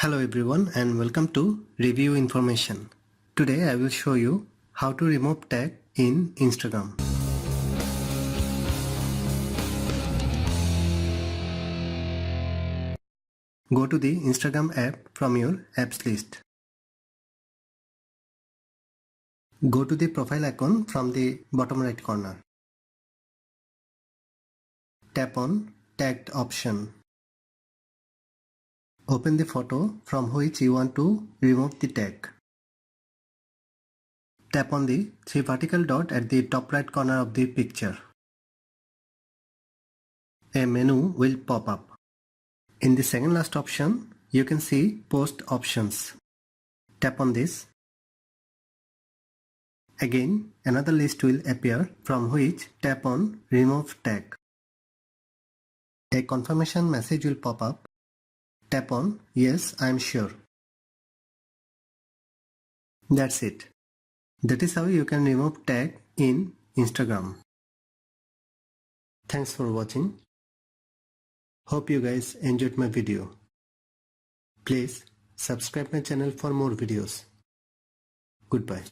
Hello everyone and welcome to Review Information. Today I will show you how to remove tag in Instagram. Go to the Instagram app from your apps list. Go to the profile icon from the bottom right corner. Tap on Tagged option. Open the photo from which you want to remove the tag. Tap on the three vertical dot at the top right corner of the picture. A menu will pop up. In the second last option, you can see Post options. Tap on this. Again, another list will appear from which tap on Remove Tag. A confirmation message will pop up. Tap on Yes, I am sure. That's it. That is how you can remove tag in Instagram. Thanks for watching. Hope you guys enjoyed my video. Please subscribe my channel for more videos. Goodbye.